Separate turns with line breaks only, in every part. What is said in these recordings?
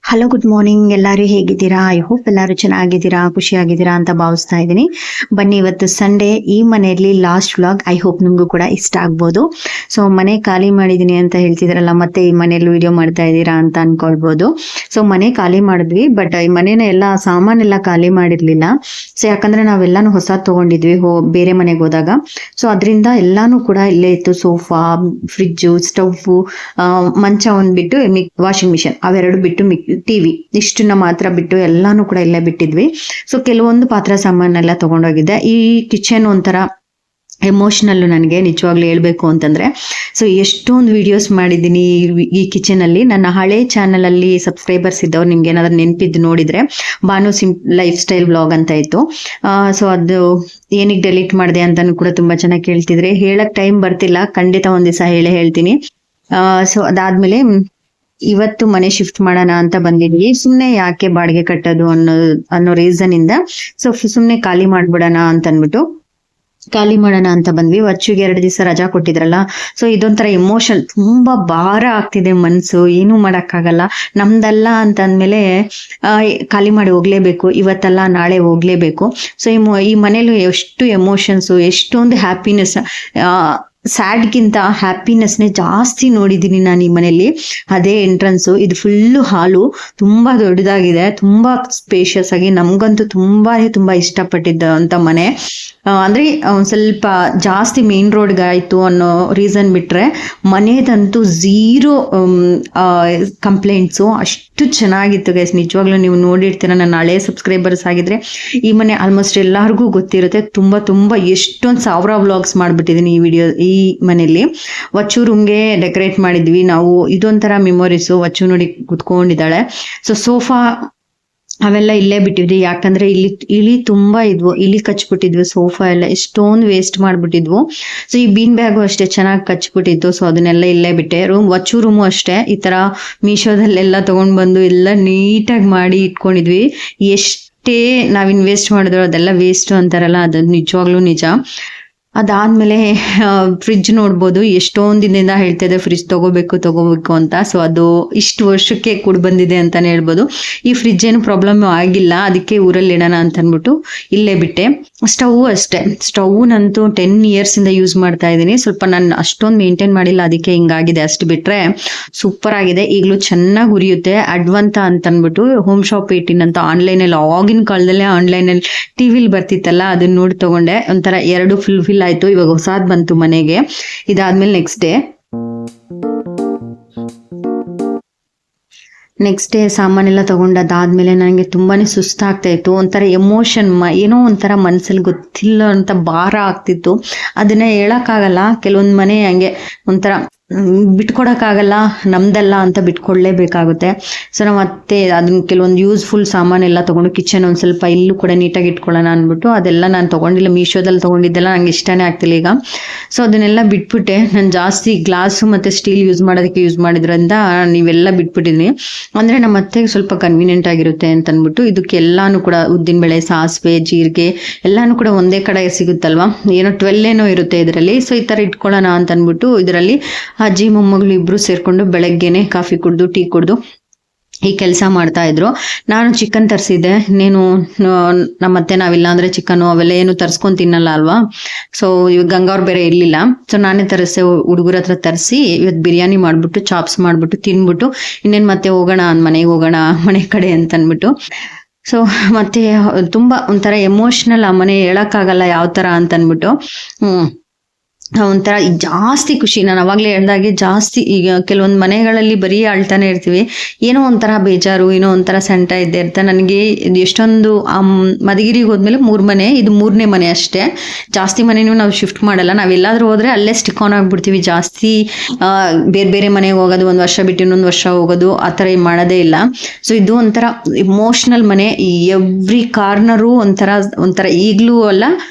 Hello, good morning. ಎಲ್ಲರೂ ಹೇಗಿದ್ದೀರಾ? I hope ಎಲ್ಲರೂ ಚೆನ್ನಾಗಿದ್ದೀರಾ, ಖುಷಿಯಾಗಿದ್ದೀರಾ ಅಂತ ಭಾವಿಸ್ತಾ ಇದ್ದೀನಿ. ಬನ್ನಿ, ಇವತ್ತು ಸಂಡೇ, ಈ ಮನೆಯಲ್ಲಿ ಲಾಸ್ಟ್ ವ್ಲಾಗ್. ಐ ಹೋಪ್ ನಿಮಗೂ ಕೂಡ ಇಷ್ಟ ಆಗ್ಬೋದು. ಸೊ ಮನೆ ಖಾಲಿ ಮಾಡಿದ್ದೀನಿ ಅಂತ ಹೇಳ್ತಿದ್ರಲ್ಲ, ಮತ್ತೆ ಈ ಮನೆಯಲ್ಲಿ ವಿಡಿಯೋ ಮಾಡ್ತಾ ಇದ್ದೀರಾ ಅಂತ ಅನ್ಕೊಳ್ಬೋದು. ಸೊ ಮನೆ ಖಾಲಿ ಮಾಡಿದ್ವಿ, ಬಟ್ ಈ ಮನೇನ ಎಲ್ಲ ಸಾಮಾನೆಲ್ಲ ಖಾಲಿ ಮಾಡಿರ್ಲಿಲ್ಲ. ಸೊ ಯಾಕಂದ್ರೆ ನಾವೆಲ್ಲಾನು ಹೊಸ ತಗೊಂಡಿದ್ವಿ ಬೇರೆ ಮನೆಗೆ ಹೋದಾಗ. ಸೊ ಅದರಿಂದ ಎಲ್ಲಾನು ಕೂಡ ಇಲ್ಲೇ ಇತ್ತು. ಸೋಫಾ, ಫ್ರಿಡ್ಜು, ಸ್ಟವ್, ಮಂಚ ಒಂದ್ ಬಿಟ್ಟು ವಾಷಿಂಗ್ ಮಿಷಿನ್ ಅವೆರಡು ಬಿಟ್ಟು ಟಿವಿ ಇಷ್ಟನ್ನ ಮಾತ್ರ ಬಿಟ್ಟು ಎಲ್ಲಾನು ಕೂಡ ಇಲ್ಲೇ ಬಿಟ್ಟಿದ್ವಿ. ಸೊ ಕೆಲವೊಂದು ಪಾತ್ರೆ ಸಾಮಾನೆಲ್ಲ ತಗೊಂಡೋಗಿದ್ದೆ. ಈ ಕಿಚನ್ ಒಂಥರ ಎಮೋಷನಲ್ ನನಗೆ, ನಿಜವಾಗ್ಲೂ ಹೇಳ್ಬೇಕು ಅಂತಂದ್ರೆ. ಸೊ ಎಷ್ಟೊಂದು ವಿಡಿಯೋಸ್ ಮಾಡಿದ್ದೀನಿ ಈ ಕಿಚನ್ ಅಲ್ಲಿ. ನನ್ನ ಹಳೆ ಚಾನಲ್ ಅಲ್ಲಿ ಸಬ್ಸ್ಕ್ರೈಬರ್ಸ್ ಇದ್ದವ್ರು ನಿಮ್ಗೆ ಏನಾದ್ರು ನೆನಪಿದ್ದು ನೋಡಿದ್ರೆ, ಬಾನು ಲೈಫ್ ಸ್ಟೈಲ್ ವ್ಲಾಗ್ ಅಂತ ಇತ್ತು. ಸೊ ಅದು ಏನಕ್ಕೆ ಡೆಲೀಟ್ ಮಾಡಿದೆ ಅಂತಾನು ಕೂಡ ತುಂಬಾ ಚೆನ್ನಾಗಿ ಕೇಳ್ತಿದ್ರೆ. ಹೇಳಕ್ ಟೈಮ್ ಬರ್ತಿಲ್ಲ, ಖಂಡಿತ ಒಂದ್ ದಿವಸ ಹೇಳ್ತೀನಿ. ಸೊ ಅದಾದ್ಮೇಲೆ ಇವತ್ತು ಮನೆ ಶಿಫ್ಟ್ ಮಾಡೋಣ ಅಂತ ಬಂದಿದ್ವಿ. ಸುಮ್ನೆ ಯಾಕೆ ಬಾಡಿಗೆ ಕಟ್ಟೋದು ಅನ್ನೋ ರೀಸನ್ ಇಂದ ಸೊ ಸುಮ್ನೆ ಖಾಲಿ ಮಾಡ್ಬಿಡೋಣ ಅಂತ ಅನ್ಬಿಟ್ಟು ಖಾಲಿ ಮಾಡೋಣ ಅಂತ ಬಂದ್ವಿ. ವಚ್ಚುಗೆ 2 ದಿವಸ ರಜಾ ಕೊಟ್ಟಿದ್ರಲ್ಲ, ಸೊ ಇದೊಂಥರ ಎಮೋಷನ್, ತುಂಬಾ ಭಾರ ಆಗ್ತಿದೆ ಮನ್ಸು. ಏನೂ ಮಾಡಕ್ಕಾಗಲ್ಲ. ನಮ್ದಲ್ಲ ಅಂತ ಅಂದ್ಮೇಲೆ ಖಾಲಿ ಮಾಡಿ ಹೋಗ್ಲೇಬೇಕು. ಇವತ್ತಲ್ಲ ನಾಳೆ ಹೋಗ್ಲೇಬೇಕು. ಸೊ ಈ ಮನೇಲಿ ಎಷ್ಟು ಎಮೋಷನ್ಸು, ಎಷ್ಟೊಂದು ಹ್ಯಾಪಿನೆಸ್, ಸ್ಯಾಡ್ಗಿಂತ ಹ್ಯಾಪಿನೆಸ್ನೇ ಜಾಸ್ತಿ ನೋಡಿದ್ದೀನಿ ನಾನು ಈ ಮನೆಯಲ್ಲಿ. ಅದೇ ಎಂಟ್ರನ್ಸು, ಇದು ಫುಲ್ಲು ಹಾಲು, ತುಂಬಾ ದೊಡ್ಡದಾಗಿದೆ, ತುಂಬಾ ಸ್ಪೇಷಿಯಸ್ ಆಗಿ, ನಮ್ಗಂತೂ ತುಂಬಾ ಇಷ್ಟಪಟ್ಟಿದ್ದ ಅಂತ ಮನೆ. ಅಂದ್ರೆ ಒಂದ್ ಸ್ವಲ್ಪ ಜಾಸ್ತಿ ಮೇನ್ ರೋಡ್ಗೆ ಆಯ್ತು ಅನ್ನೋ ರೀಸನ್ ಬಿಟ್ರೆ ಮನೆದಂತೂ ಝೀರೋ ಕಂಪ್ಲೇಂಟ್ಸು. ಅಷ್ಟು ಚೆನ್ನಾಗಿತ್ತು ಗೈಸ್, ನಿಜವಾಗ್ಲೂ ನೀವು ನೋಡಿರ್ತೀರ. ನನ್ನ ಹಳೆ ಸಬ್ಸ್ಕ್ರೈಬರ್ಸ್ ಆಗಿದ್ರೆ ಈ ಮನೆ ಆಲ್ಮೋಸ್ಟ್ ಎಲ್ಲರಿಗೂ ಗೊತ್ತಿರುತ್ತೆ. ತುಂಬಾ ಎಷ್ಟೊಂದು 1000 ವ್ಲಾಗ್ಸ್ ಮಾಡ್ಬಿಟ್ಟಿದ್ದೀನಿ ಈ ಮನೆಯಲ್ಲಿ. ವಚ್ಚು ರೂಮ್ಗೆ ಡೆಕೋರೇಟ್ ಮಾಡಿದ್ವಿ ನಾವು. ಇದೊಂಥರ ಮೆಮೊರೀಸು. ವಚ್ಚು ನೋಡಿ ಕುತ್ಕೊಂಡಿದ್ದಾಳೆ. ಸೊ ಸೋಫಾ ಅವೆಲ್ಲ ಇಲ್ಲೇ ಬಿಟ್ಟಿದ್ವಿ, ಯಾಕಂದ್ರೆ ಇಲಿ ತುಂಬಾ ಇದ್ವು. ಇಲಿ ಕಚ್ಬಿಟ್ಟಿದ್ವಿ ಸೋಫಾ ಎಲ್ಲ, ಎಷ್ಟೊಂದು ವೇಸ್ಟ್ ಮಾಡ್ಬಿಟ್ಟಿದ್ವು. ಸೊ ಈ ಬೀನ್ ಬ್ಯಾಗು ಅಷ್ಟೇ ಚೆನ್ನಾಗಿ ಕಚ್ಬಿಟ್ಟಿತ್ತು. ಸೊ ಅದನ್ನೆಲ್ಲ ಇಲ್ಲೇ ಬಿಟ್ಟೆ. ವಚ್ಚು ರೂಮು ಅಷ್ಟೇ ಈ ತರ ಮೀಶೋದಲ್ಲೆಲ್ಲ ತಗೊಂಡ್ ಬಂದು ಎಲ್ಲ ನೀಟಾಗಿ ಮಾಡಿ ಇಟ್ಕೊಂಡಿದ್ವಿ. ಎಷ್ಟೇ ನಾವ್ ಇನ್ವೆಸ್ಟ್ ಮಾಡಿದ್ರು ಅದೆಲ್ಲ ವೇಸ್ಟ್ ಅಂತಾರಲ್ಲ, ಅದು ನಿಜವಾಗ್ಲೂ ನಿಜ. ಅದಾದ್ಮೇಲೆ ಫ್ರಿಡ್ಜ್ ನೋಡ್ಬೋದು. ಎಷ್ಟೊಂದ್ ದಿನದಿಂದ ಹೇಳ್ತಾ ಇದೆ ಫ್ರಿಡ್ಜ್ ತಗೋಬೇಕು ಅಂತ. ಸೊ ಅದು ಇಷ್ಟು ವರ್ಷಕ್ಕೆ ಕೂಡ ಬಂದಿದೆ ಅಂತಾನೆ ಹೇಳ್ಬೋದು. ಈ ಫ್ರಿಡ್ಜ್ ಏನು ಪ್ರಾಬ್ಲಮ್ ಆಗಿಲ್ಲ, ಅದಕ್ಕೆ ಊರಲ್ಲಿ ಇಡೋಣ ಅಂತ ಅನ್ಬಿಟ್ಟು ಇಲ್ಲೇ ಬಿಟ್ಟೆ. ಸ್ಟವ್ ಅಷ್ಟೇ, ಸ್ಟವ್ ನಂತೂ 10 years ಇಂದ ಯೂಸ್ ಮಾಡ್ತಾ ಇದ್ದೀನಿ. ಸ್ವಲ್ಪ ನಾನು ಅಷ್ಟೊಂದು ಮೇಂಟೈನ್ ಮಾಡಿಲ್ಲ, ಅದಕ್ಕೆ ಹಿಂಗಾಗಿದೆ. ಅಷ್ಟು ಬಿಟ್ರೆ ಸೂಪರ್ ಆಗಿದೆ. ಈಗಲೂ ಚೆನ್ನಾಗಿ ಉರಿಯುತ್ತೆ. ಅಡ್ವಂತ ಅಂತ ಅನ್ಬಿಟ್ಟು ಹೋಮ್ ಶಾಪ್ 18 ಅಂತ ಆನ್ಲೈನಲ್ಲಿ, ಆಗಿನ ಕಾಲದಲ್ಲೇ ಆನ್ಲೈನಲ್ಲಿ ಟಿವಿಲಿ ಬರ್ತಿತ್ತಲ್ಲ, ಅದನ್ನ ನೋಡಿ ತಗೊಂಡೆ. ಒಂಥರ 2 ಫುಲ್ ಆಯ್ತು. ಇವಾಗ ಹೊಸಾದ್ ಬಂತು ಮನೆಗೆ. ಇದಾದ್ಮೇಲೆ ನೆಕ್ಸ್ಟ್ ಡೇ ಸಾಮಾನೆಲ್ಲ ತಗೊಂಡದಾದ್ಮೇಲೆ ನನಗೆ ತುಂಬಾನೇ ಸುಸ್ತಾಗ್ತಾ ಇತ್ತು. ಒಂಥರ ಎಮೋಷನ್, ಏನೋ ಒಂಥರ ಮನ್ಸಲ್ಲಿ ಗೊತ್ತಿಲ್ಲ ಅಂತ ಭಾರ ಆಗ್ತಿತ್ತು. ಅದನ್ನ ಹೇಳಕ್ಕಾಗಲ್ಲ. ಕೆಲವೊಂದ್ ಮನೆ ಹಂಗೆ ಒಂಥರ ಬಿಟ್ಕೊಡಕ್ಕಾಗಲ್ಲ, ನಮ್ದಲ್ಲ ಅಂತ ಬಿಟ್ಕೊಡ್ಲೇಬೇಕಾಗುತ್ತೆ. ಸೊ ನಾವು ಮತ್ತೆ ಅದನ್ನ ಕೆಲವೊಂದು ಯೂಸ್ಫುಲ್ ಸಾಮಾನೆಲ್ಲ ತಗೊಂಡು ಕಿಚನ್ ಒಂದ್ ಸ್ವಲ್ಪ ಇಲ್ಲೂ ಕೂಡ ನೀಟಾಗಿ ಇಟ್ಕೊಳ್ಳೋಣ ಅನ್ಬಿಟ್ಟು ಅದೆಲ್ಲ ನಾನು ತಗೊಂಡಿಲ್ಲ. ಮೀಶೋದಲ್ಲಿ ತಗೊಂಡಿದ್ದೆಲ್ಲ ನಂಗೆ ಇಷ್ಟನೇ ಆಗ್ತಿಲ್ಲ ಈಗ. ಸೊ ಅದನ್ನೆಲ್ಲ ಬಿಟ್ಬಿಟ್ಟೆ. ನಾನು ಜಾಸ್ತಿ ಗ್ಲಾಸು ಮತ್ತೆ ಸ್ಟೀಲ್ ಯೂಸ್ ಮಾಡಿದ್ರಿಂದ ನೀವೆಲ್ಲ ಬಿಟ್ಬಿಟ್ಟಿದ್ದೀನಿ. ಅಂದ್ರೆ ನಮ್ಮ ಅತ್ತೆಗೆ ಸ್ವಲ್ಪ ಕನ್ವೀನಿಯಂಟ್ ಆಗಿರುತ್ತೆ ಅಂತ ಅನ್ಬಿಟ್ಟು ಇದಕ್ಕೆಲ್ಲಾನು ಕೂಡ ಉದ್ದಿನಬೇಳೆ, ಸಾಸಿವೆ, ಜೀರಿಗೆ ಎಲ್ಲಾನು ಕೂಡ ಒಂದೇ ಕಡೆ ಸಿಗುತ್ತಲ್ವಾ. ಏನೋ 12 ಏನೋ ಇರುತ್ತೆ ಇದರಲ್ಲಿ. ಸೊ ಈ ತರ ಇಟ್ಕೊಳ್ಳೋಣ ಅಂತ ಅನ್ಬಿಟ್ಟು ಇದರಲ್ಲಿ ಅಜ್ಜಿ ಮೊಮ್ಮಗಳು ಇಬ್ರು ಸೇರ್ಕೊಂಡು ಬೆಳಗ್ಗೆನೆ ಕಾಫಿ ಕುಡ್ದು ಟೀ ಕುಡ್ದು ಈ ಕೆಲಸ ಮಾಡ್ತಾ ಇದ್ರು. ನಾನು ಚಿಕನ್ ತರಿಸಿದ್ದೆ. ನಮ್ಮತ್ತೆ ನಾವಿಲ್ಲ ಅಂದ್ರೆ ಚಿಕನ್ನು ಅವೆಲ್ಲ ಏನು ತರ್ಸ್ಕೊಂಡ್ ತಿನ್ನಲ್ಲ ಅಲ್ವಾ. ಸೊ ಇವಾಗ ಗಂಗಾವ್ರು ಬೇರೆ ಇರ್ಲಿಲ್ಲ. ಸೊ ನಾನೇ ತರಿಸೆ, ಹುಡುಗರ ಹತ್ರ ತರಿಸಿ ಇವತ್ತು ಬಿರಿಯಾನಿ ಮಾಡ್ಬಿಟ್ಟು ಚಾಪ್ಸ್ ಮಾಡ್ಬಿಟ್ಟು ತಿನ್ಬಿಟ್ಟು ಇನ್ನೇನ್ ಮತ್ತೆ ಹೋಗೋಣ ಮನೆಗೆ ಹೋಗೋಣ ಮನೆ ಕಡೆ ಅಂತ ಅನ್ಬಿಟ್ಟು. ಸೊ ಮತ್ತೆ ತುಂಬಾ ಒಂಥರ ಎಮೋಷನಲ್. ಆ ಮನೆ ಹೇಳಕ್ಕಾಗಲ್ಲ ಯಾವ ತರ ಅಂತ ಅನ್ಬಿಟ್ಟು ಒಂಥರ ಜಾಸ್ತಿ ಖುಷಿ. ನಾನು ಅವಾಗ್ಲೇ ಹೇಳ್ದಾಗೆ ಜಾಸ್ತಿ ಈಗ ಕೆಲವೊಂದು ಮನೆಗಳಲ್ಲಿ ಬರೀ ಅಳ್ತಾನೆ ಇರ್ತೀವಿ, ಏನೋ ಒಂಥರ ಬೇಜಾರು, ಏನೋ ಒಂಥರ ಸಂಟ ಇದ್ದೇ ಇರ್ತ. ನನಗೆ ಇದು ಮಧುಗಿರಿಗೆ ಹೋದ್ಮೇಲೆ 3 ಮನೆ, ಇದು 3ನೇ ಮನೆ ಅಷ್ಟೇ. ಜಾಸ್ತಿ ಮನೆನೂ ನಾವು ಶಿಫ್ಟ್ ಮಾಡಲ್ಲ. ನಾವೆಲ್ಲಾದ್ರೂ ಹೋದ್ರೆ ಅಲ್ಲೇ ಸ್ಟಿಕ್ ಆನ್ ಆಗ್ಬಿಡ್ತೀವಿ. ಜಾಸ್ತಿ ಬೇರೆ ಮನೆಗೆ ಹೋಗೋದು, 1 ವರ್ಷ ಬಿಟ್ಟು ಇನ್ನೊಂದು ವರ್ಷ ಹೋಗೋದು, ಆ ಥರ ಮಾಡೋದೇ ಇಲ್ಲ. ಸೊ ಇದು ಒಂಥರ ಇಮೋಷನಲ್ ಮನೆ. ಎವ್ರಿ ಕಾರ್ನರು ಒಂಥರ ಈಗ್ಲೂ ಅಲ್ಲ,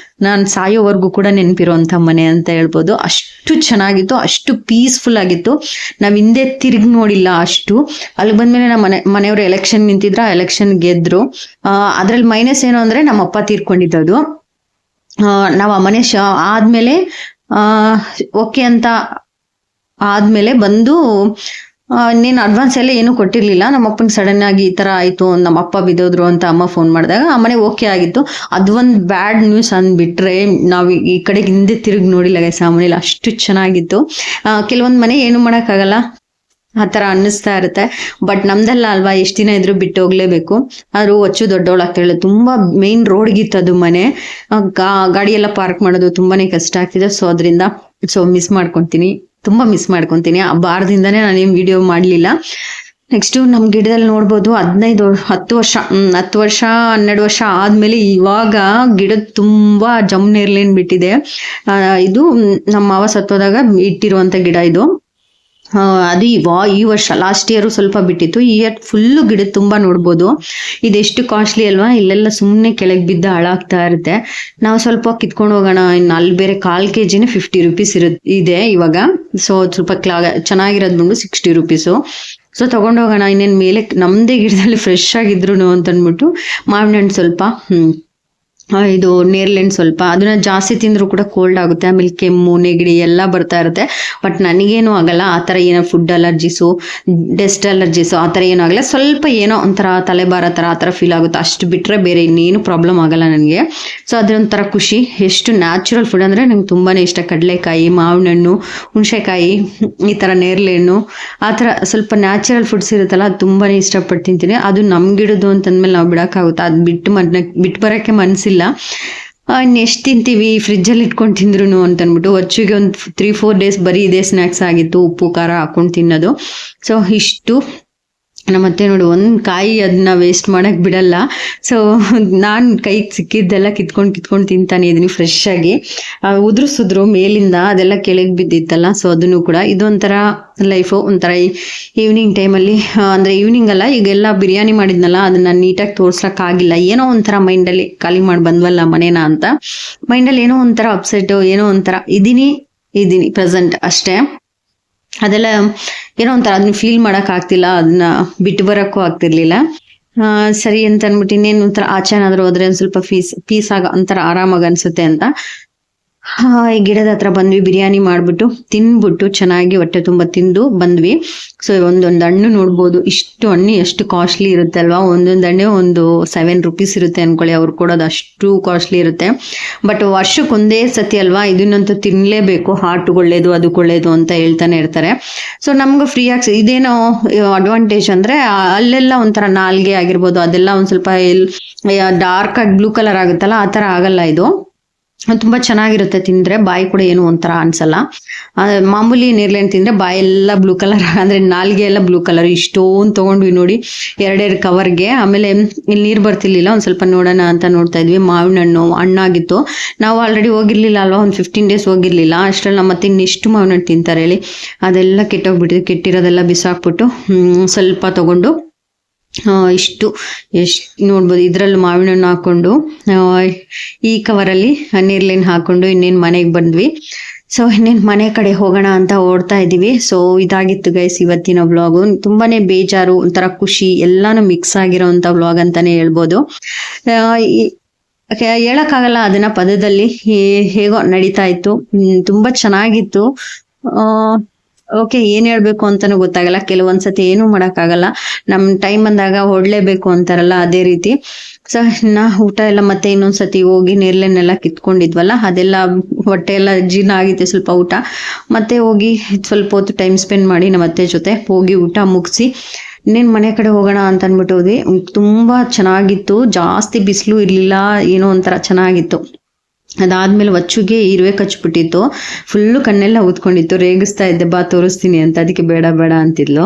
ನಾನು ಸಾಯೋವರೆಗೂ ಕೂಡ ನೆನಪಿರುವಂತ ಮನೆ ಅಂತ ಹೇಳ್ಬೋದು. ಅಷ್ಟು ಚೆನ್ನಾಗಿತ್ತು, ಅಷ್ಟು ಪೀಸ್ಫುಲ್ ಆಗಿತ್ತು. ನಾವ್ ಹಿಂದೆ ತಿರುಗಿ ನೋಡಿಲ್ಲ ಅಷ್ಟು. ಅಲ್ಲಿ ಬಂದ್ಮೇಲೆ ನಮ್ಮ ಮನೆಯವರು ಎಲೆಕ್ಷನ್ ನಿಂತಿದ್ರ, ಎಲೆಕ್ಷನ್ ಗೆದ್ರು. ಅದ್ರಲ್ಲಿ ಮೈನಸ್ ಏನು ಅಂದ್ರೆ ನಮ್ಮ ಅಪ್ಪ ತೀರ್ಕೊಂಡಿದ್ದು. ನಾವ್ ಆ ಮನೆ ಆದ್ಮೇಲೆ ಓಕೆ ಅಂತ ಆದ್ಮೇಲೆ ಬಂದು ನೀನು ಅಡ್ವಾನ್ಸ್ ಎಲ್ಲ ಏನೂ ಕೊಟ್ಟಿರ್ಲಿಲ್ಲ. ನಮ್ಮ ಅಪ್ಪಂಗೆ ಸಡನ್ ಆಗಿ ಈ ತರ ಆಯ್ತು, ನಮ್ಮ ಅಪ್ಪ ಬಿದ್ದೋದ್ರು ಅಂತ ಅಮ್ಮ ಫೋನ್ ಮಾಡಿದಾಗ ಆ ಮನೆ ಓಕೆ ಆಗಿತ್ತು. ಅದೊಂದು ಬ್ಯಾಡ್ ನ್ಯೂಸ್ ಅಂದ್ಬಿಟ್ರೆ ನಾವು ಈ ಕಡೆಗೆ ಹಿಂದೆ ತಿರುಗಿ ನೋಡಿಲ್ಲ ಗೈಸ್. ಆ ಮನೇಲಿ ಅಷ್ಟು ಚೆನ್ನಾಗಿತ್ತು. ಕೆಲವೊಂದ್ ಮನೆ ಏನು ಮಾಡಕ್ಕಾಗಲ್ಲ, ಆ ತರ ಅನ್ನಿಸ್ತಾ ಇರುತ್ತೆ. ಬಟ್ ನಮ್ದೆಲ್ಲ ಅಲ್ವಾ, ಎಷ್ಟ್ ದಿನ ಇದ್ರು ಬಿಟ್ಟು ಹೋಗ್ಲೇಬೇಕು. ಆದ್ರೂ ಒಚ್ಚು ದೊಡ್ಡವಳಾಗ್ತಾಳೆ. ತುಂಬಾ ಮೇನ್ ರೋಡ್ಗಿತ್ತು ಅದು ಮನೆ. ಗಾಡಿ ಎಲ್ಲ ಪಾರ್ಕ್ ಮಾಡೋದು ತುಂಬಾನೇ ಕಷ್ಟ ಆಗ್ತಿದೆ. ಸೊ ಅದರಿಂದ ತುಂಬಾ ಮಿಸ್ ಮಾಡ್ಕೊಂತೀನಿ. ಆ ಬಾರದಿಂದಾನೇ ನಾನೇನ್ ವಿಡಿಯೋ ಮಾಡ್ಲಿಲ್ಲ. ನೆಕ್ಸ್ಟ್ ನಮ್ ಗಿಡದಲ್ಲಿ ನೋಡ್ಬೋದು 10 ವರ್ಷ 12 ವರ್ಷ ಆದ್ಮೇಲೆ ಇವಾಗ ಗಿಡದ ತುಂಬಾ ನೇರ್ಲೇನ್ ಬಿಟ್ಟಿದೆ. ಇದು ನಮ್ಮ ಮಾವ ಸತ್ತೋದಾಗ ಇಟ್ಟಿರುವಂತ ಗಿಡ ಇದು. ಅದು ಈ ವರ್ಷ ಲಾಸ್ಟ್ ಇಯರ್ ಸ್ವಲ್ಪ ಬಿಟ್ಟಿತ್ತು. ಈ ಇಯರ್ ಫುಲ್ಲು ಗಿಡ ತುಂಬಾ ನೋಡ್ಬೋದು. ಇದೆಷ್ಟು ಕಾಸ್ಟ್ಲಿ ಅಲ್ವಾ, ಇಲ್ಲೆಲ್ಲ ಸುಮ್ನೆ ಕೆಳಗೆ ಬಿದ್ದು ಹಾಳಾಗ್ತಾ ಇರುತ್ತೆ. ನಾವು ಸ್ವಲ್ಪ ಕಿತ್ಕೊಂಡು ಹೋಗೋಣ. ಇನ್ನು ಅಲ್ಲಿ ಬೇರೆ 1/4 kg 50 ರೂಪೀಸ್ ಇದೆ ಇವಾಗ. ಸೊ ಸ್ವಲ್ಪ ಚೆನ್ನಾಗಿರೋದು ಬಂದು 60 ರೂಪೀಸು. ಸೊ ತಗೊಂಡೋಗೋಣ. ಇನ್ನೇನ್ ಮೇಲೆ ನಮ್ದೇ ಗಿಡದಲ್ಲಿ ಫ್ರೆಶ್ ಆಗಿದ್ರು ಅಂತ ಅಂದ್ಬಿಟ್ಟು ಮಾವಿನ ಹಣ್ಣು ಸ್ವಲ್ಪ, ಇದು ನೇರ್ಲೆಣ್ಣು ಸ್ವಲ್ಪ, ಅದನ್ನ ಜಾಸ್ತಿ ತಿಂದ್ರು ಕೂಡ ಕೋಲ್ಡ್ ಆಗುತ್ತೆ. ಆಮೇಲೆ ಕೆಮ್ಮು ನೆಗಡಿ ಎಲ್ಲ ಬರ್ತಾ ಇರುತ್ತೆ. ಬಟ್ ನನಗೇನು ಆಗಲ್ಲ. ಆ ಥರ ಏನೋ ಫುಡ್ ಅಲರ್ಜೀಸು, ಡಸ್ಟ್ ಅಲರ್ಜೀಸು ಆ ಥರ ಏನೂ ಆಗಲ್ಲ. ಸ್ವಲ್ಪ ಏನೋ ಒಂಥರ ತಲೆಭಾರ ಥರ ಆ ಥರ ಫೀಲ್ ಆಗುತ್ತೆ, ಅಷ್ಟು ಬಿಟ್ಟರೆ ಬೇರೆ ಇನ್ನೇನು ಪ್ರಾಬ್ಲಮ್ ಆಗಲ್ಲ ನನಗೆ. ಸೊ ಅದೊಂಥರ ಖುಷಿ. ಎಷ್ಟು ನ್ಯಾಚುರಲ್ ಫುಡ್ ಅಂದರೆ ನಂಗೆ ತುಂಬಾ ಇಷ್ಟ. ಕಡಲೆಕಾಯಿ, ಮಾವಿನ ಹಣ್ಣು, ಹುಣಸೆಕಾಯಿ, ಈ ಥರ ನೇರ್ಲೆಣ್ಣು, ಆ ಥರ ಸ್ವಲ್ಪ ನ್ಯಾಚುರಲ್ ಫುಡ್ಸ್ ಇರುತ್ತಲ್ಲ, ಅದು ತುಂಬಾ ಇಷ್ಟಪಟ್ಟು ತಿಂತೀನಿ. ಅದು ನಮ್ಮ ಗಿಡದ್ದು ಅಂತಂದ್ಮೇಲೆ ನಾವು ಬಿಡೋಕ್ಕಾಗುತ್ತೆ? ಅದು ಬಿಟ್ಟು ಬರೋಕ್ಕೆ ಮನಸ್ಸಿಲ್ಲ. ಎಷ್ಟು ತಿಂತೀವಿ ಫ್ರಿಜ್ಜಲ್ಲಿ ಇಟ್ಕೊಂಡು ತಿಂದ್ರು ಅಂತ ಅಂದ್ಬಿಟ್ಟು. ವರ್ಷಿಗೆ ಒಂದು 3-4 ಡೇಸ್ ಬರೀ ಇದೇ ಸ್ನ್ಯಾಕ್ಸ್ ಆಗಿತ್ತು, ಉಪ್ಪು ಖಾರ ಹಾಕೊಂಡು ತಿನ್ನೋದು. ಸೊ ಇಷ್ಟು ನಮ್ಮತ್ತೆ ನೋಡಿ, ಒಂದು ಕಾಯಿ ಅದನ್ನ ವೇಸ್ಟ್ ಮಾಡಕ್ ಬಿಡಲ್ಲ. ಸೊ ನಾನು ಕೈಗೆ ಸಿಕ್ಕಿದ್ದೆಲ್ಲ ಕಿತ್ಕೊಂಡು ತಿಂತಾನೆ ಇದೀನಿ ಫ್ರೆಶ್ ಆಗಿ. ಉದುರಿಸಿದ್ರು ಮೇಲಿಂದ, ಅದೆಲ್ಲ ಕೆಳಗೆ ಬಿದ್ದಿತ್ತಲ್ಲ. ಸೊ ಅದನ್ನು ಕೂಡ ಇದೊಂಥರ ಲೈಫು. ಒಂಥರ ಈವ್ನಿಂಗ್ ಟೈಮಲ್ಲಿ, ಅಂದರೆ ಈವ್ನಿಂಗ್ ಅಲ್ಲ, ಈಗೆಲ್ಲ ಬಿರಿಯಾನಿ ಮಾಡಿದ್ನಲ್ಲ, ಅದನ್ನ ನೀಟಾಗಿ ತೋರ್ಸೋಕ್ಕಾಗಿಲ್ಲ. ಏನೋ ಒಂಥರ ಮೈಂಡಲ್ಲಿ ಖಾಲಿ ಮಾಡಿ ಬಂದ್ವಲ್ಲ ಮನೇನ ಅಂತ ಮೈಂಡಲ್ಲಿ ಏನೋ ಒಂಥರ ಅಪ್ಸೆಟ್, ಏನೋ ಒಂಥರ ಇದೀನಿ ಪ್ರೆಸೆಂಟ್ ಅಷ್ಟೇ. ಅದೆಲ್ಲ ಏನೋ ಒಂಥರ ಅದನ್ನ ಫೀಲ್ ಮಾಡಕ್ ಆಗ್ತಿಲ್ಲ, ಅದನ್ನ ಬಿಟ್ಟು ಬರೋಕ್ಕೂ ಆಗ್ತಿರ್ಲಿಲ್ಲ. ಸರಿ ಅಂತ ಅಂದ್ಬಿಟ್ಟು ಇನ್ನೇನು ಒಂಥರ ಆಚೆನಾದ್ರೂ ಹೋದ್ರೆ ಒಂದು ಸ್ವಲ್ಪ ಪೀಸ್ ಒಂಥರ ಆರಾಮಾಗಿ ಅನ್ಸುತ್ತೆ ಅಂತ ಈ ಗಿಡದ ಹತ್ರ ಬಂದ್ವಿ. ಬಿರಿಯಾನಿ ಮಾಡ್ಬಿಟ್ಟು ತಿನ್ಬಿಟ್ಟು ಚೆನ್ನಾಗಿ ಹೊಟ್ಟೆ ತುಂಬಾ ತಿಂದು ಬಂದ್ವಿ. ಸೊ ಒಂದೊಂದು ಹಣ್ಣು ನೋಡ್ಬೋದು. ಇಷ್ಟು ಹಣ್ಣು ಎಷ್ಟು ಕಾಸ್ಟ್ಲಿ ಇರುತ್ತೆ ಅಲ್ವಾ. ಒಂದೊಂದು ಹಣ್ಣು ಒಂದು 7 ರೂಪೀಸ್ ಇರುತ್ತೆ ಅನ್ಕೊಳ್ಳಿ. ಅವ್ರು ಕೊಡೋದು ಅಷ್ಟು ಕಾಸ್ಟ್ಲಿ ಇರುತ್ತೆ. ಬಟ್ ವರ್ಷಕ್ಕೊಂದೇ ಸತಿ ಅಲ್ವಾ, ಇದನ್ನಂತೂ ತಿನ್ಲೇಬೇಕು. ಹಾರ್ಟ್ಗೆ ಒಳ್ಳೇದು, ಅದಕ್ಕೆ ಒಳ್ಳೇದು ಅಂತ ಹೇಳ್ತಾನೆ ಇರ್ತಾರೆ. ಸೊ ನಮ್ಗೆ ಫ್ರೀ ಆಗಿ ಇದೇನೋ ಅಡ್ವಾಂಟೇಜ್ ಅಂದ್ರೆ, ಅಲ್ಲೆಲ್ಲ ಒಂಥರ ನಾಲ್ಗೆ ಆಗಿರ್ಬೋದು, ಅದೆಲ್ಲ ಒಂದ್ ಸ್ವಲ್ಪ ಡಾರ್ಕ್ ಆಗಿ ಬ್ಲೂ ಕಲರ್ ಆಗುತ್ತಲ್ಲ, ಆ ತರ ಆಗಲ್ಲ. ಇದು ತುಂಬಾ ಚೆನ್ನಾಗಿರುತ್ತೆ ತಿಂದ್ರೆ. ಬಾಯಿ ಕೂಡ ಏನು ಒಂಥರ ಅನ್ಸಲ್ಲ. ಮಾಮೂಲಿ ನೇರ್ಲೆಣ್ಣು ತಿಂದ್ರೆ ಬಾಯಿ ಎಲ್ಲ ಬ್ಲೂ ಕಲರ್, ಅಂದ್ರೆ ನಾಲ್ಗೆ ಎಲ್ಲ ಬ್ಲೂ ಕಲರ್. ಇಷ್ಟೊಂದು ತಗೊಂಡ್ವಿ ನೋಡಿ 2 ಕವರ್ಗೆ. ಆಮೇಲೆ ಇಲ್ಲಿ ನೀರು ಬರ್ತಿರ್ಲಿಲ್ಲ, ಒಂದ್ ಸ್ವಲ್ಪ ನೋಡೋಣ ಅಂತ ನೋಡ್ತಾ ಇದ್ವಿ. ಮಾವಿನ ಹಣ್ಣು ಹಣ್ಣಾಗಿತ್ತು. ನಾವು ಆಲ್ರೆಡಿ ಹೋಗಿರ್ಲಿಲ್ಲ ಅಲ್ವಾ, ಒಂದು 15 ಡೇಸ್ ಹೋಗಿರ್ಲಿಲ್ಲ. ಅಷ್ಟ್ರಲ್ಲಿ ನಮ್ಮ ಮತ್ತೆ ಇನ್ನೆಷ್ಟು ಮಾವಿನ ಹಣ್ಣು ತಿಂತಾರೆ ಹೇಳಿ. ಅದೆಲ್ಲ ಕೆಟ್ಟೋಗ್ಬಿಟ್ಟಿದೆ. ಕೆಟ್ಟಿರೋದೆಲ್ಲ ಬಿಸಾಕ್ಬಿಟ್ಟು ಸ್ವಲ್ಪ ತಗೊಂಡು ಎಷ್ಟು ನೋಡ್ಬೋದು. ಇದ್ರಲ್ಲಿ ಮಾವಿನ ಹಣ್ಣು ಹಾಕೊಂಡು ಈ ಕವರಲ್ಲಿ ನೇರ್ಲೆಣ್ಣು ಹಾಕೊಂಡು ಇನ್ನೇನು ಮನೆಗೆ ಬಂದ್ವಿ. ಸೊ ಇನ್ನೇನು ಮನೆ ಕಡೆ ಹೋಗೋಣ ಅಂತ ಓಡ್ತಾ ಇದೀವಿ. ಸೊ ಇದಾಗಿತ್ತು ಗೈಸ್ ಇವತ್ತಿನ ವ್ಲಾಗು. ತುಂಬಾನೇ ಬೇಜಾರು, ಒಂಥರ ಖುಷಿ, ಎಲ್ಲಾನು ಮಿಕ್ಸ್ ಆಗಿರೋಂಥ ವ್ಲಾಗ್ ಅಂತಾನೆ ಹೇಳ್ಬೋದು. ಹೇಳಕ್ಕಾಗಲ್ಲ ಅದನ್ನ ಪದದಲ್ಲಿ. ಹೇಗೋ ನಡೀತಾ ಇತ್ತು, ತುಂಬಾ ಚೆನ್ನಾಗಿತ್ತು. ಓಕೆ, ಏನ್ ಹೇಳ್ಬೇಕು ಅಂತಾನು ಗೊತ್ತಾಗಲ್ಲ. ಕೆಲವೊಂದ್ಸತಿ ಏನು ಮಾಡಕ್ಕಾಗಲ್ಲ, ನಮ್ ಟೈಮ್ ಬಂದಾಗ ಹೊಡ್ಲೇಬೇಕು ಅಂತಾರಲ್ಲ, ಅದೇ ರೀತಿ. ಸೊ ಊಟ ಎಲ್ಲ ಮತ್ತೆ ಇನ್ನೊಂದ್ಸತಿ ಹೋಗಿ ನೇರ್ಲೆನ್ನೆಲ್ಲ ಕಿತ್ಕೊಂಡಿದ್ವಲ್ಲ, ಅದೆಲ್ಲ ಹೊಟ್ಟೆ ಎಲ್ಲ ಜೀರ್ಣ ಆಗಿತ್ತು ಸ್ವಲ್ಪ ಊಟ. ಮತ್ತೆ ಹೋಗಿ ಸ್ವಲ್ಪ ಹೊತ್ತು ಟೈಮ್ ಸ್ಪೆಂಡ್ ಮಾಡಿ ನಮ್ಮ ಅತ್ತೆ ಜೊತೆ ಹೋಗಿ ಊಟ ಮುಗಿಸಿ ಇನ್ನೇನು ಮನೆ ಕಡೆ ಹೋಗೋಣ ಅಂತ ಅಂದ್ಬಿಟ್ಟು ಹೋದ್ವಿ. ತುಂಬಾ ಚೆನ್ನಾಗಿತ್ತು, ಜಾಸ್ತಿ ಬಿಸಿಲು ಇರ್ಲಿಲ್ಲ, ಏನೋ ಒಂಥರ ಚೆನ್ನಾಗಿತ್ತು. ಅದಾದ್ಮೇಲೆ ವಚ್ಚುಗೆ ಇರುವೆ ಕಚ್ಬಿಟ್ಟಿತ್ತು. ಫುಲ್ಲು ಕಣ್ಣೆಲ್ಲ ಊದ್ಕೊಂಡಿತ್ತು. ರೇಗಿಸ್ತಾ ಇದ್ದೆ, ಬಾ ತೋರಿಸ್ತೀನಿ ಅಂತ. ಅದಕ್ಕೆ ಬೇಡ ಅಂತಿದ್ಲು.